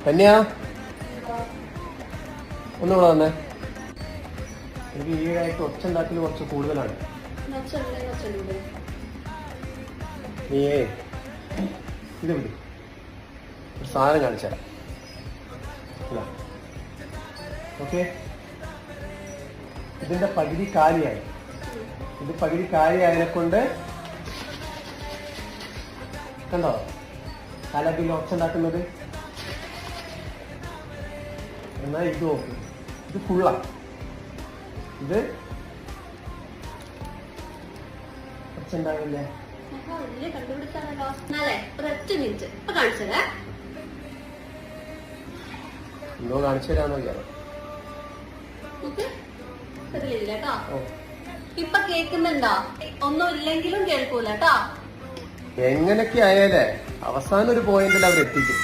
കന്യാ ഒന്നുകൂടെ വന്നേ. എനിക്ക് ഈടായിട്ട് ഒച്ച ഉണ്ടാക്കൽ കുറച്ച് കൂടുതലാണ്. നീയേ ഇത് വിട്, ഒരു സാധനം കാണിച്ചാൽ ഓക്കെ. ഇതിന്റെ പകുതി കാലിയായി. ഇത് പകുതി കാലിയായതിനെ കൊണ്ട് കണ്ടോ കാലത്തിൽ ഒച്ച ഉണ്ടാക്കുന്നത്. എന്നാൽ ഇത് നോക്ക്, ഇത് ഫുള്ളാ. ഇത് ഒച്ച ഉണ്ടാവില്ലേ? എന്തോ കാണിച്ചു തരാന്ന് നോക്കിയാലോ. ഇപ്പൊ കേക്കുന്നുണ്ടോ? ഒന്നും ഇല്ലെങ്കിലും കേൾക്കൂല കേട്ടോ. എങ്ങനെയൊക്കെ ആയാലേ അവസാനം ഒരു പോയിന്റിൽ അവരെത്തിക്കും.